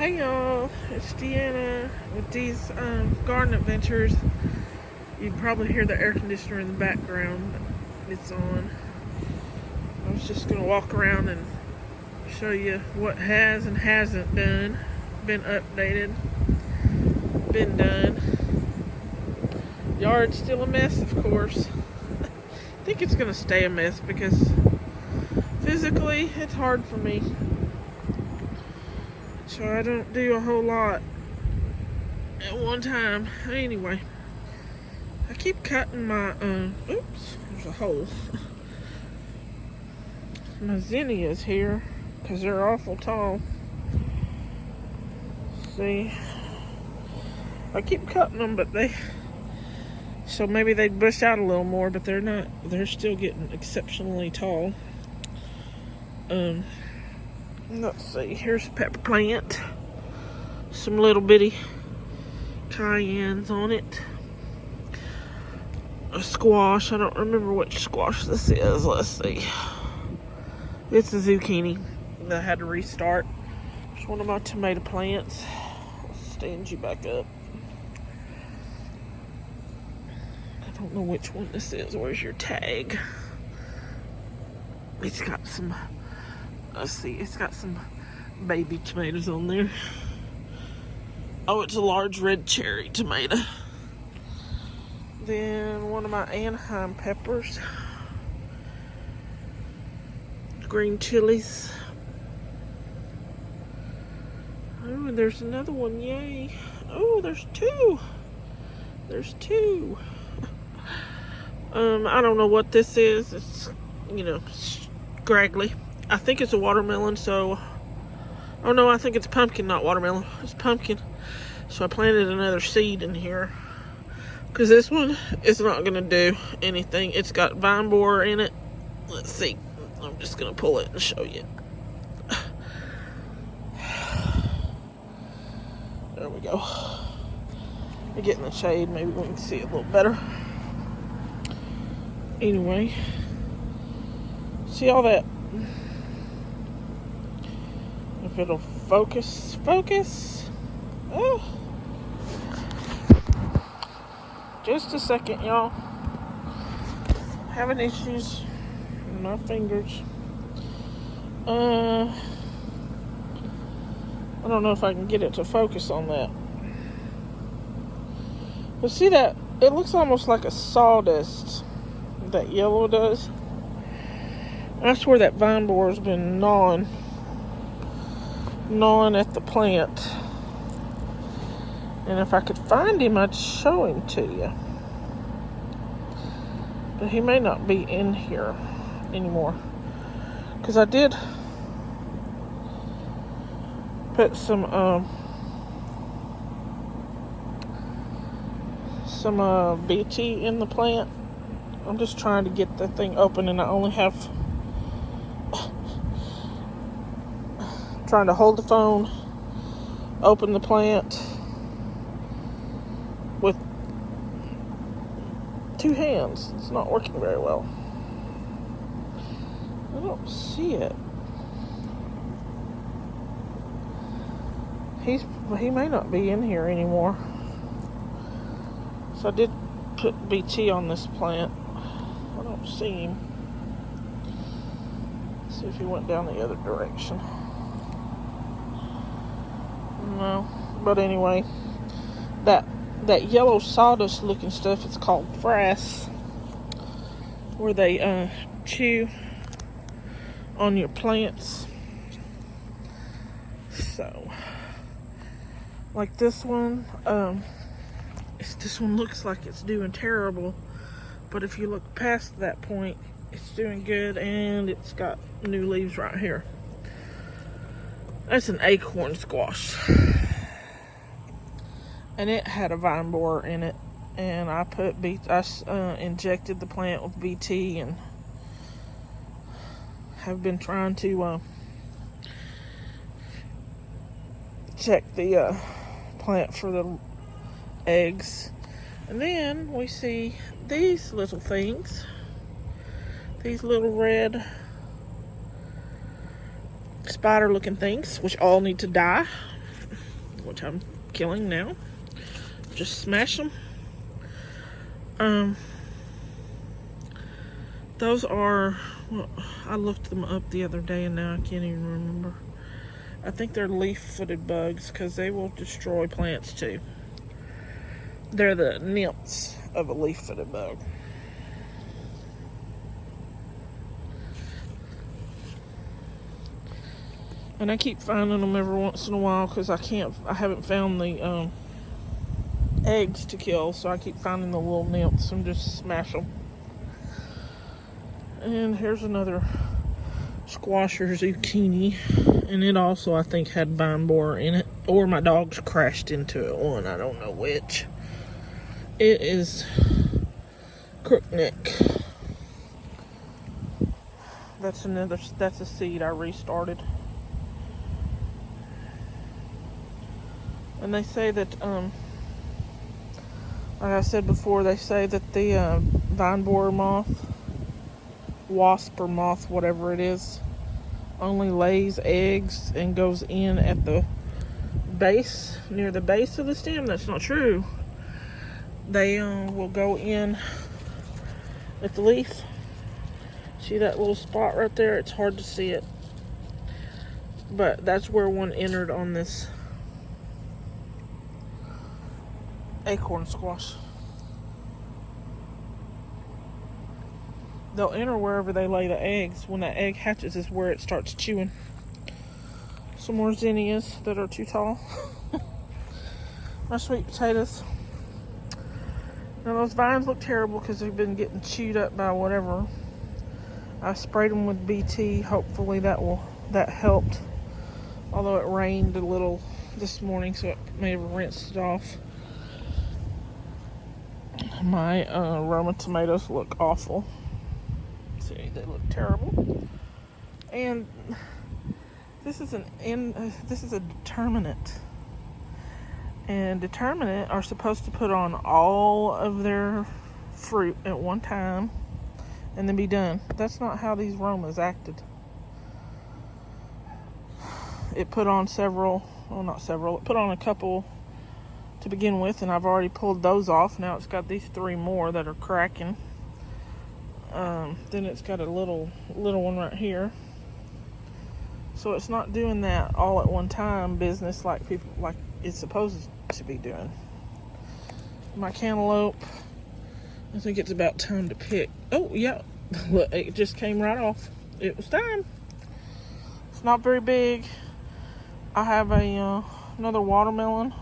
Hey y'all, it's Deanna with these garden adventures. You can probably hear the air conditioner in the background. It's on. I was just going to walk around and show you what has and hasn't been updated, been done. Yard's still a mess, of course. I think it's going to stay a mess because physically it's hard for me. So I don't do a whole lot at one time. Anyway, I keep cutting my, oops, there's a hole. My zinnias here, because they're awful tall. See, I keep cutting them, but so maybe they'd bush out a little more, but they're not, they're still getting exceptionally tall. Let's see, here's a pepper plant. Some little bitty cayennes on it. A squash, I don't remember which squash this is. Let's see. It's a zucchini. I had to restart. It's one of my tomato plants. I'll stand you back up. I don't know which one this is. Where's your tag? It's got some, let's see, it's got some baby tomatoes on there. Oh, it's a large red cherry tomato. Then one of my Anaheim peppers. Green chilies. Oh, and there's another one, yay. Oh, there's two. There's two. I don't know what this is. It's, scraggly. I think it's a watermelon, so... Oh no, I think it's pumpkin, not watermelon. It's pumpkin. So I planted another seed in here. Because this one is not going to do anything. It's got vine borer in it. Let's see. I'm just going to pull it and show you. There we go. I get in the shade. Maybe we can see it a little better. Anyway. See all that? If it'll focus. Oh. Just a second, y'all. Having issues with my fingers. I don't know if I can get it to focus on that. But see that? It looks almost like a sawdust. That yellow does. That's where that vine borer's been gnawing at the plant. And if I could find him, I'd show him to you. But he may not be in here anymore. Because I did put some BT in the plant. I'm just trying to get the thing open, and I only have... trying to hold the phone, open the plant with two hands. It's not working very well. I don't see it. He may not be in here anymore. So I did put BT on this plant. I don't see him. Let's see if he went down the other direction. No, but anyway, that yellow sawdust looking stuff, it's called frass, where they chew on your plants. So, like this one, this one looks like it's doing terrible, but if you look past that point, it's doing good, and it's got new leaves right here. That's an acorn squash. And it had a vine borer in it. And I injected the plant with BT and have been trying to check the plant for the eggs. And then we see these little things. These little red spider looking things, which all need to die. which I'm killing now. Just smash them. Those are, well, I looked them up the other day and now I can't even remember. I think they're leaf-footed bugs because they will destroy plants too. They're the nymphs of a leaf-footed bug. And I keep finding them every once in a while because I haven't found the eggs to kill, so I keep finding the little nymphs and just smash them. And here's another squash or zucchini, and it also, I think, had vine borer in it, or my dogs crashed into it, one, I don't know which. It is crookneck. That's a seed I restarted. And they say that, like I said before, they say that the vine borer moth, wasp or moth, whatever it is, only lays eggs and goes in at the base, near the base of the stem. That's not true. They will go in at the leaf. See that little spot right there? It's hard to see it, but that's where one entered on this acorn squash. They'll enter wherever they lay the eggs. When that egg hatches is where it starts chewing. Some more zinnias that are too tall. My sweet potatoes. Now those vines look terrible because they've been getting chewed up by whatever. I sprayed them with BT. Hopefully that helped. Although it rained a little this morning, so it may have rinsed it off. My Roma tomatoes look awful. See, they look terrible. And this is a determinate. And determinate are supposed to put on all of their fruit at one time and then be done. That's not how these Romas acted. It put on it put on a couple to begin with, and I've already pulled those off. Now it's got these 3 more that are cracking. Then it's got a little one right here. So it's not doing that all at one time business like it's supposed to be doing. My cantaloupe, I think it's about time to pick. Oh yeah, look, it just came right off. It was time. It's not very big. I have another watermelon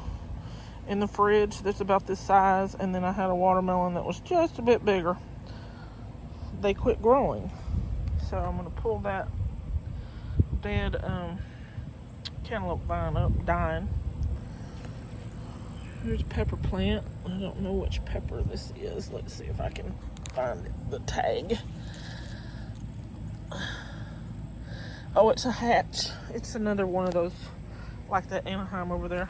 in the fridge that's about this size, and then I had a watermelon that was just a bit bigger. They quit growing, so I'm going to pull that dead cantaloupe vine up, dying. Here's a pepper plant. I don't know which pepper this is. Let's see if I can find the tag. Oh, it's a hatch. It's another one of those, like that Anaheim over there.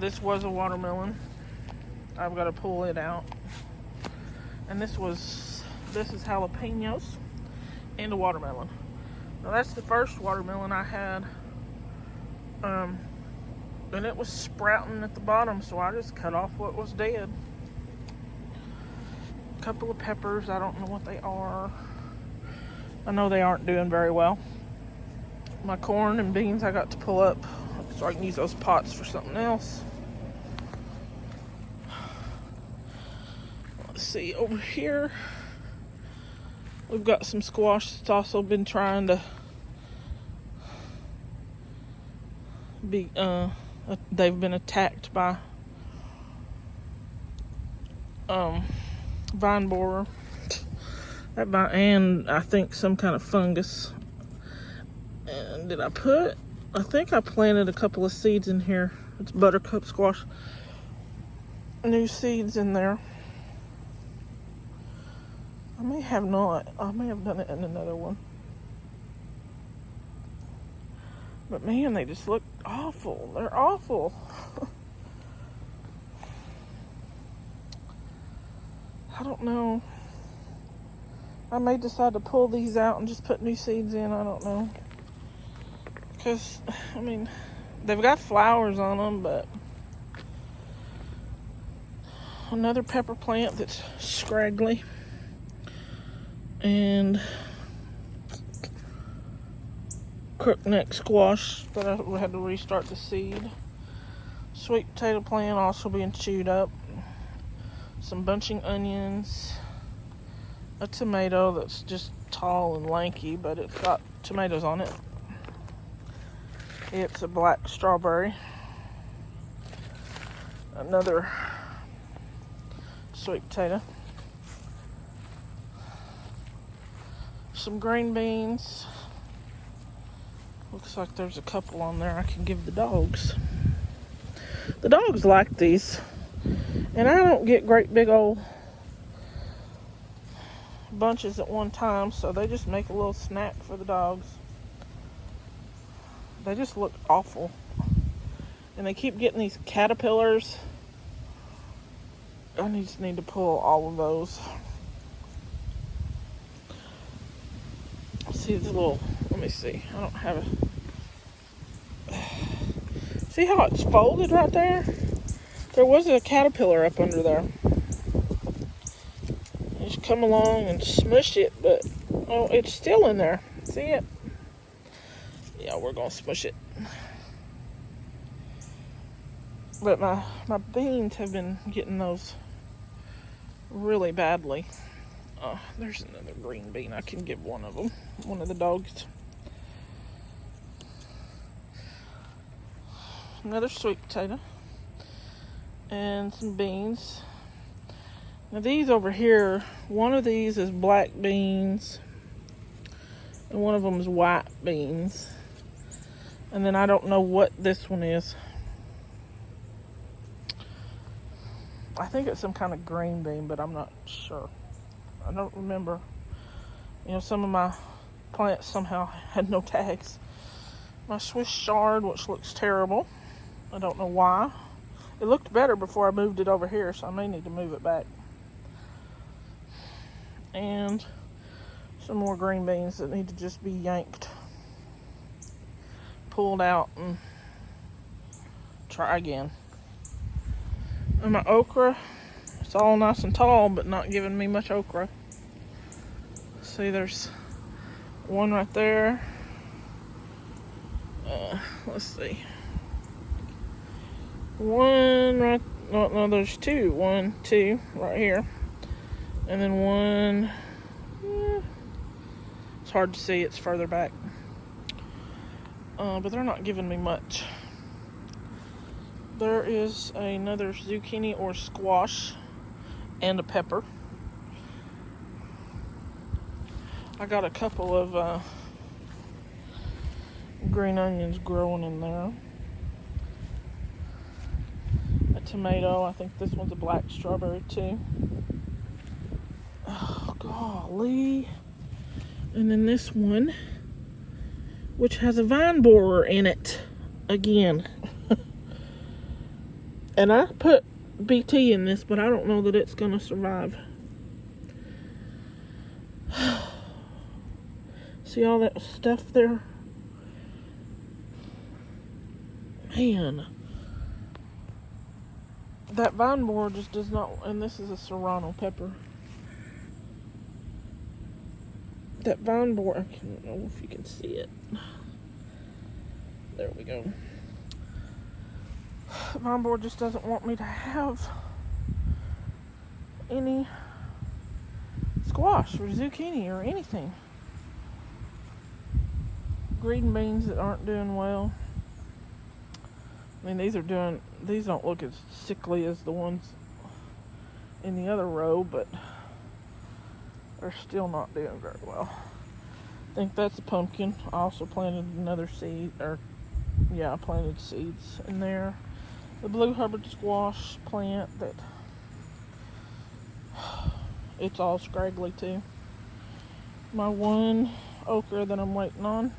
This was a watermelon. I've got to pull it out. And this is jalapenos and a watermelon. Now that's the first watermelon I had. And it was sprouting at the bottom, so I just cut off what was dead. A couple of peppers, I don't know what they are. I know they aren't doing very well. My corn and beans I got to pull up so I can use those pots for something else. Let's see, over here we've got some squash that's also been trying to be, they've been attacked by vine borer. And I think some kind of fungus. And I think I planted a couple of seeds in here. It's buttercup squash. New seeds in there. I may have not. I may have done it in another one. But man, they just look awful. They're awful. I don't know. I may decide to pull these out and just put new seeds in. I don't know. because, I mean, they've got flowers on them, but another pepper plant that's scraggly. And crookneck squash that I had to restart the seed. Sweet potato plant also being chewed up. Some bunching onions. A tomato that's just tall and lanky, but it's got tomatoes on it. It's a black strawberry. Another sweet potato. Some green beans. Looks like there's a couple on there I can give the dogs. The dogs like these. And I don't get great big old bunches at one time, so they just make a little snack for the dogs. They just look awful. And they keep getting these caterpillars. I just need to pull all of those. See the little, let me see. I don't have a, see how it's folded right there? There was a caterpillar up under there. Just come along and smush it, but oh, it's still in there. See it? Yeah, we're gonna smush it. But my beans have been getting those really badly. There's another green bean. I can give one of them, one of the dogs. Another sweet potato. And some beans. Now these over here, one of these is black beans. And one of them is white beans. And then I don't know what this one is. I think it's some kind of green bean, but I'm not sure. I don't remember. You know, some of my plants somehow had no tags. My Swiss chard, which looks terrible. I don't know why. It looked better before I moved it over here, so I may need to move it back. And some more green beans that need to just be yanked, pulled out, and try again. And my okra, it's all nice and tall, but not giving me much okra. See, there's one right there. Let's see. One right, no, there's two. 1, 2 right here. And then one, it's hard to see, it's further back. But they're not giving me much. There is another zucchini or squash and a pepper. I got a couple of green onions growing in there. A tomato. I think this one's a black strawberry too. Oh, golly. And then this one, which has a vine borer in it again. And I put BT in this, but I don't know that it's going to survive. See all that stuff there? Man. That vine borer just does not, and this is a serrano pepper. That vine borer, I don't know if you can see it. There we go. Vine borer just doesn't want me to have any squash or zucchini or anything. Green beans that aren't doing well. I mean, these don't look as sickly as the ones in the other row, but they're still not doing very well. I think that's a pumpkin. I also planted another seed, I planted seeds in there. The blue Hubbard squash plant that it's all scraggly too. My one okra that I'm waiting on.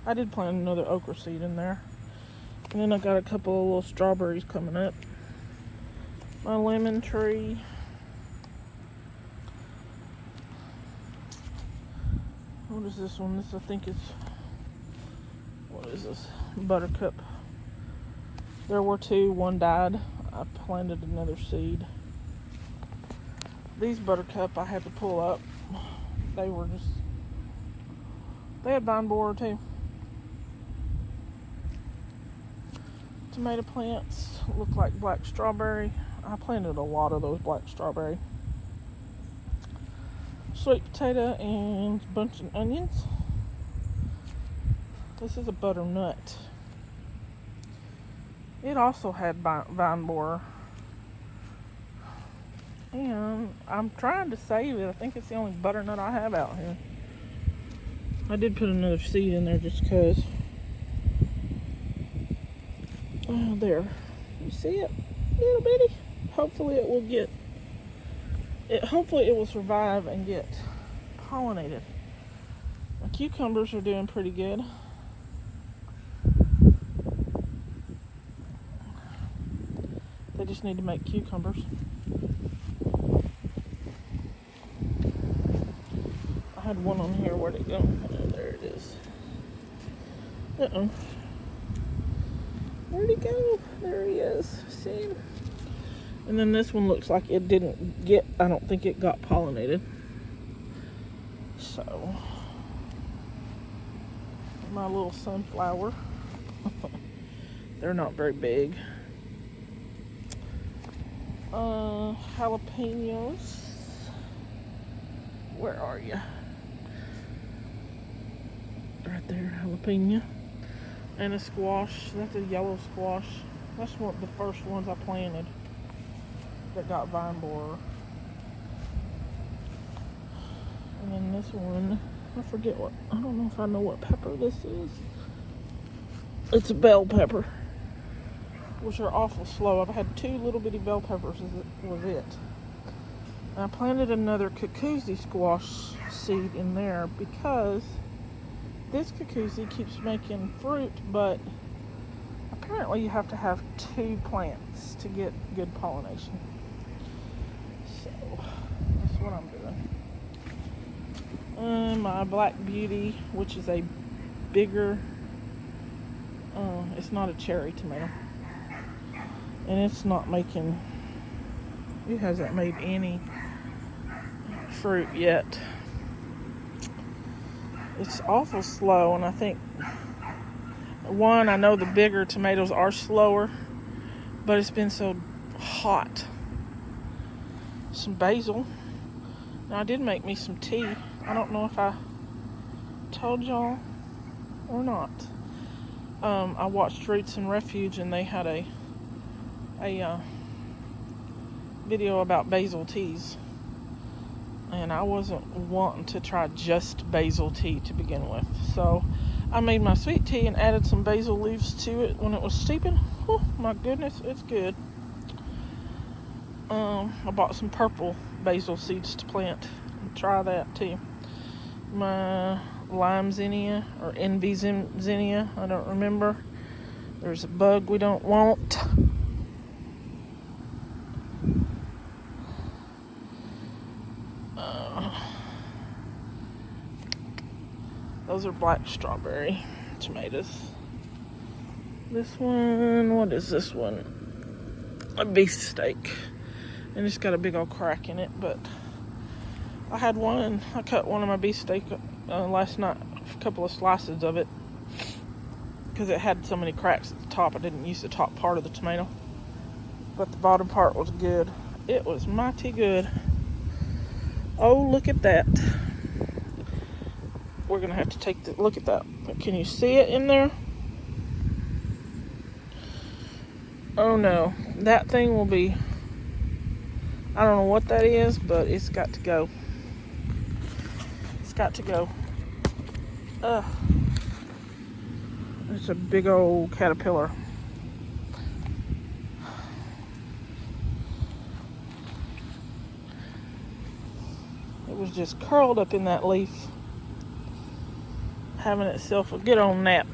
I did plant another okra seed in there. And then I got a couple of little strawberries coming up. My lemon tree. What is this one? This I think is, What is this? Buttercup. There were 2, one died. I planted another seed. These buttercup I had to pull up. They had vine borer too. Tomato plants look like black strawberry. I planted a lot of those black strawberry. Sweet potato and a bunch of onions. This is a butternut. It also had vine borer. And I'm trying to save it. I think it's the only butternut I have out here. I did put another seed in there just because. Oh, there. You see it? Little bitty. Hopefully it will get it. Hopefully it will survive and get pollinated. My cucumbers are doing pretty good. They just need to make cucumbers. I had one on here. Where'd it go? Oh, there it is. Uh-oh. Where'd he go? There he is. See him? And then this one looks like it didn't get, I don't think it got pollinated. So, my little sunflower. They're not very big. Jalapenos. Where are you? Right there, jalapeno. And a squash. That's a yellow squash. That's one of the first ones I planted that got vine borer. And then this one, I forget what, I don't know if I know what pepper this is. It's a bell pepper, which are awful slow. I've had 2 little bitty bell peppers, was it. And I planted another cuckoozy squash seed in there because this cuckoozy keeps making fruit, but apparently you have to have 2 plants to get good pollination. So that's what I'm doing. My Black Beauty, which is a bigger, it's not a cherry tomato, and it's not making, it hasn't made any fruit yet. It's awful slow, and I think, one, I know the bigger tomatoes are slower, but it's been so hot. Some basil. Now, I did make me some tea. I don't know if I told y'all or not. I watched Roots and Refuge, and they had a video about basil teas. And I wasn't wanting to try just basil tea to begin with. So I made my sweet tea and added some basil leaves to it when it was steeping. Oh my goodness, it's good. I bought some purple basil seeds to plant and try that too. My lime zinnia or envy zinnia, I don't remember. There's a bug we don't want. Those are black strawberry tomatoes. This one, what is this one? A beefsteak. And it's got a big old crack in it, but I had one. I cut one of my beefsteak last night, a couple of slices of it, because it had so many cracks at the top. I didn't use the top part of the tomato, but the bottom part was good. It was mighty good. Oh, look at that. We're gonna have to take the look at that. Can you see it in there? Oh no, that thing will be, I don't know what that is, but it's got to go. It's got to go. It's a big old caterpillar. It was just curled up in that leaf, having itself a good old nap.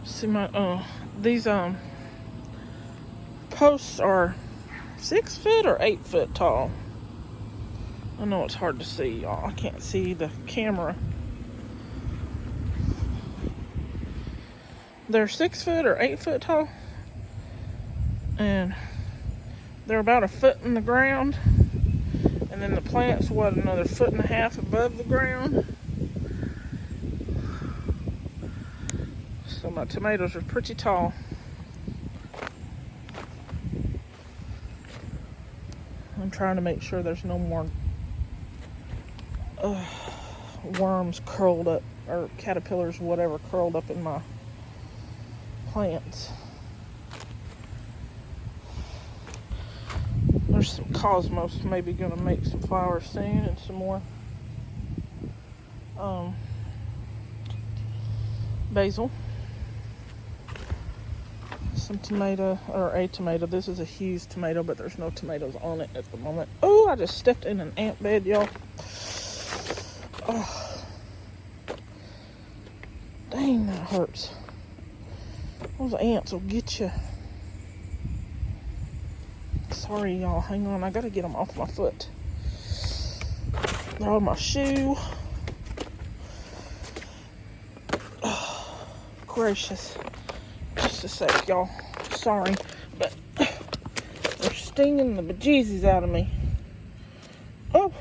See my these posts are 6 foot or 8 foot tall. I know it's hard to see, y'all. I can't see the camera. They're 6 foot or 8 foot tall. And they're about a foot in the ground. And then the plant's, what, another 1.5 feet above the ground. So my tomatoes are pretty tall. I'm trying to make sure there's no more worms curled up, or caterpillars, whatever, curled up in my plants. There's some cosmos maybe gonna make some flowers soon, and some more basil. Some tomato, or a tomato. This is a Hughes tomato, but there's no tomatoes on it at the moment. Oh, I just stepped in an ant bed, y'all. Oh, dang, that hurts. Those ants will get you. Sorry, y'all. Hang on. I gotta get them off my foot. They're on my shoe. Oh, gracious. Just a sec, y'all. Sorry, but they're stinging the bejesus out of me. Oh.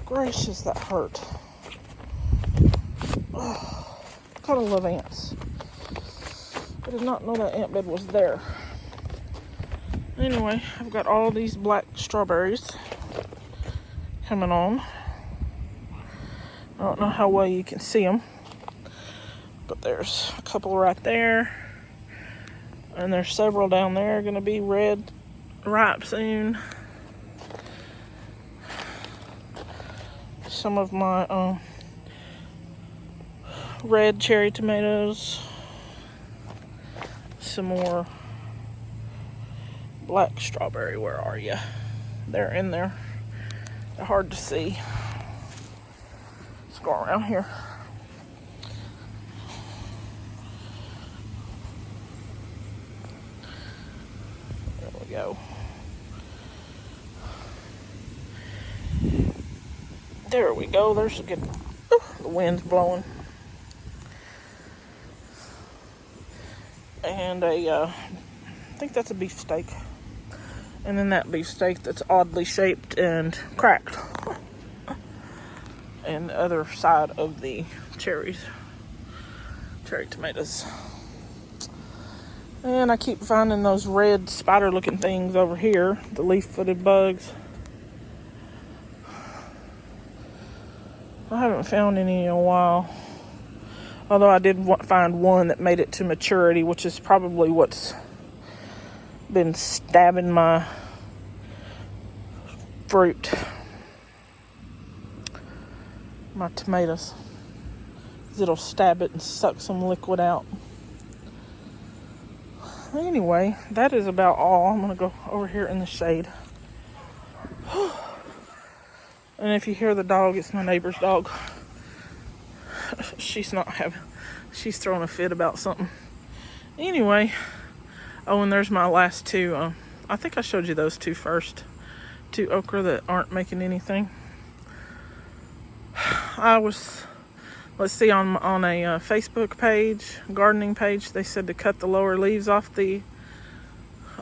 Gracious, that hurt. Oh, gotta love ants. I did not know that ant bed was there. Anyway, I've got all these black strawberries coming on. I don't know how well you can see them, but there's a couple right there, and there's several down there going to be red, ripe soon. Some of my red cherry tomatoes. Some more black strawberry. Where are you? They're in there. They're hard to see. Let's go around here. There we go. There we go. There's a good. The wind's blowing. And I think that's a beefsteak. And then that beefsteak that's oddly shaped and cracked. And the other side of the cherry tomatoes. And I keep finding those red spider looking things over here, the leaf-footed bugs. I haven't found any in a while. Although I did find one that made it to maturity, which is probably what's been stabbing my fruit. My tomatoes. It'll stab it and suck some liquid out. Anyway, that is about all. I'm going to go over here in the shade. And if you hear the dog, it's my neighbor's dog. She's throwing a fit about something. Anyway, oh, and there's my last two. I think I showed you those two first. 2 okra that aren't making anything. Let's see, on a Facebook page, gardening page, they said to cut the lower leaves off the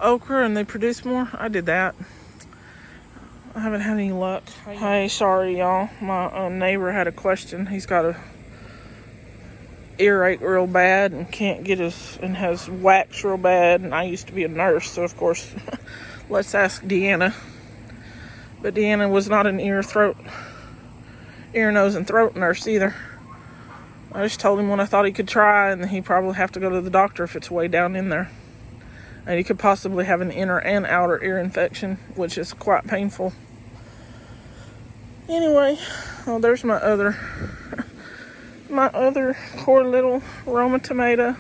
okra and they produce more. I did that. I haven't had any luck. Hey, sorry y'all. My neighbor had a question. He's got a earache real bad and can't get and has wax real bad. And I used to be a nurse, so of course, let's ask Deanna. But Deanna was not an ear, nose, and throat nurse either. I just told him what I thought he could try, and he'd probably have to go to the doctor if it's way down in there. And he could possibly have an inner and outer ear infection, which is quite painful. Anyway, oh, there's my other poor little Roma tomato.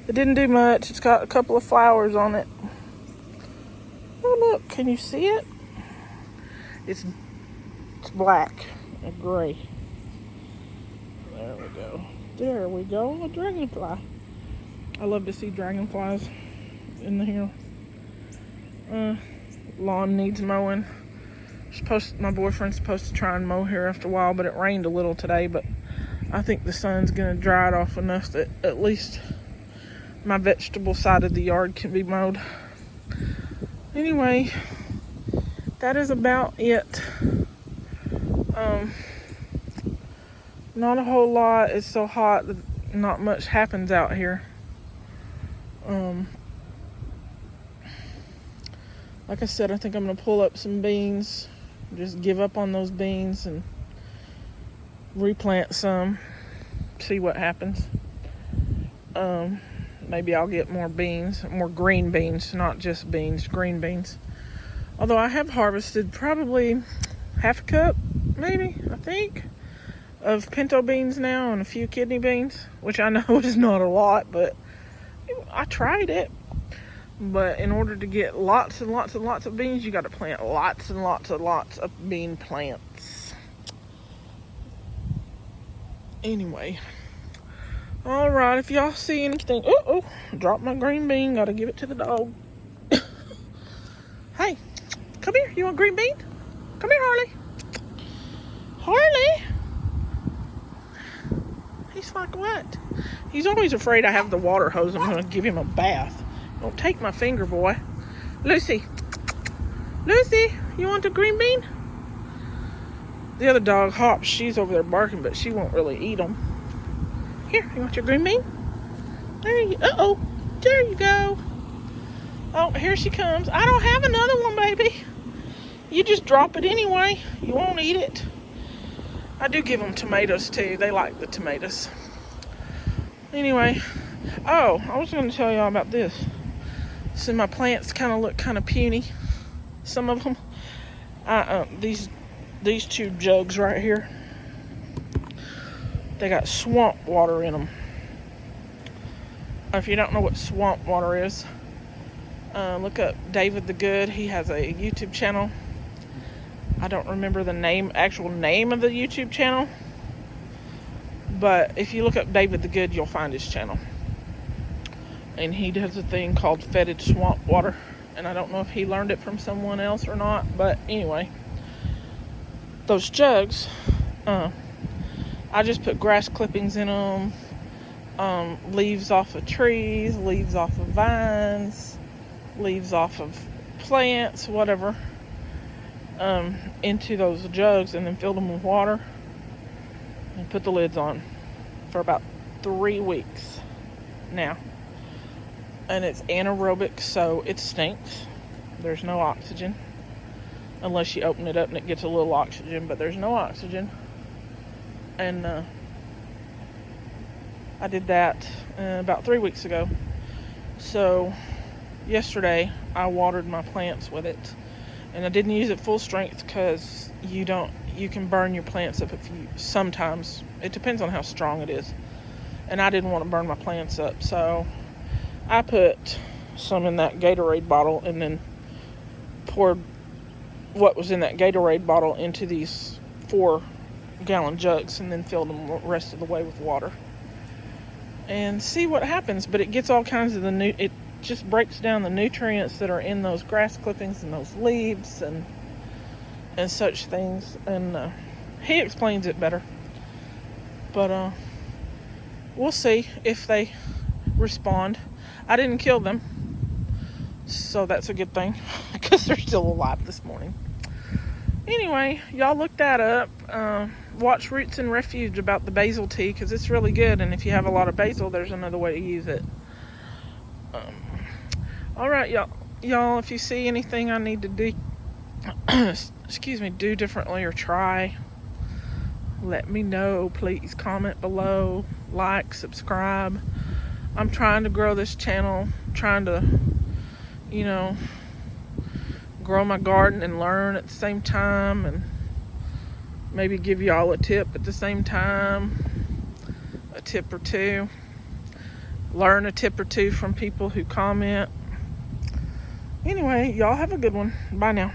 It didn't do much. It's got a couple of flowers on it. Oh, look, can you see it? It's black and gray. There we go. There we go. A dragonfly. I love to see dragonflies in here. Lawn needs mowing. My boyfriend's supposed to try and mow here after a while, but it rained a little today. But I think the sun's gonna dry it off enough that at least my vegetable side of the yard can be mowed. Anyway, that is about it. Not a whole lot. It's so hot that not much happens out here. Like I said, I think I'm going to pull up some beans. Just give up on those beans and replant some. See what happens. Maybe I'll get more beans. More green beans. Not just beans. Green beans. Although I have harvested probably half a cup, maybe, I think, of pinto beans now and a few kidney beans. Which I know is not a lot, but I tried it. But in order to get lots and lots and lots of beans, you got to plant lots and lots and lots of bean plants. Anyway. Alright, if y'all see anything... Oh, drop my green bean. Got to give it to the dog. Hey, come here. You want green bean? Come here, Harley. Harley? He's like, what? He's always afraid I have the water hose. I'm going to give him a bath. Don't take my finger, boy. Lucy. Lucy, you want a green bean? The other dog, Hops, she's over there barking, but she won't really eat them. Here, you want your green bean? There you go. Uh-oh. There you go. Oh, here she comes. I don't have another one, baby. You just drop it anyway. You won't eat it. I do give them tomatoes, too. They like the tomatoes. Anyway. Oh, I was going to tell y'all about this. So my plants kind of look kind of puny. Some of them. These two jugs right here. They got swamp water in them. If you don't know what swamp water is, look up David the Good. He has a YouTube channel. I don't remember the actual name of the YouTube channel. But if you look up David the Good, you'll find his channel. And he does a thing called fetid swamp water. And I don't know if he learned it from someone else or not. But anyway, those jugs, I just put grass clippings in them, leaves off of trees, leaves off of vines, leaves off of plants, whatever, into those jugs, and then fill them with water and put the lids on for about 3 weeks now. And it's anaerobic, so it stinks. There's no oxygen unless you open it up and it gets a little oxygen, but there's no oxygen. And I did that about 3 weeks ago. So yesterday I watered my plants with it, and I didn't use it full strength because you can burn your plants up sometimes. It depends on how strong it is, and I didn't want to burn my plants up, so I put some in that Gatorade bottle and then poured what was in that Gatorade bottle into these 4-gallon jugs and then filled them the rest of the way with water and see what happens. But it gets all kinds of it just breaks down the nutrients that are in those grass clippings and those leaves and such things, and he explains it better. But we'll see if they respond. I didn't kill them, so that's a good thing because they're still alive this morning. Anyway, y'all look that up. Watch Roots and Refuge about the basil tea, because it's really good, and if you have a lot of basil, there's another way to use it. Alright, y'all, if you see anything I need to do do differently or try, let me know. Please comment below, like, subscribe. I'm trying to grow this channel, trying to, grow my garden and learn at the same time, and maybe give y'all a tip at the same time, a tip or two, learn a tip or two from people who comment. Anyway, y'all have a good one. Bye now.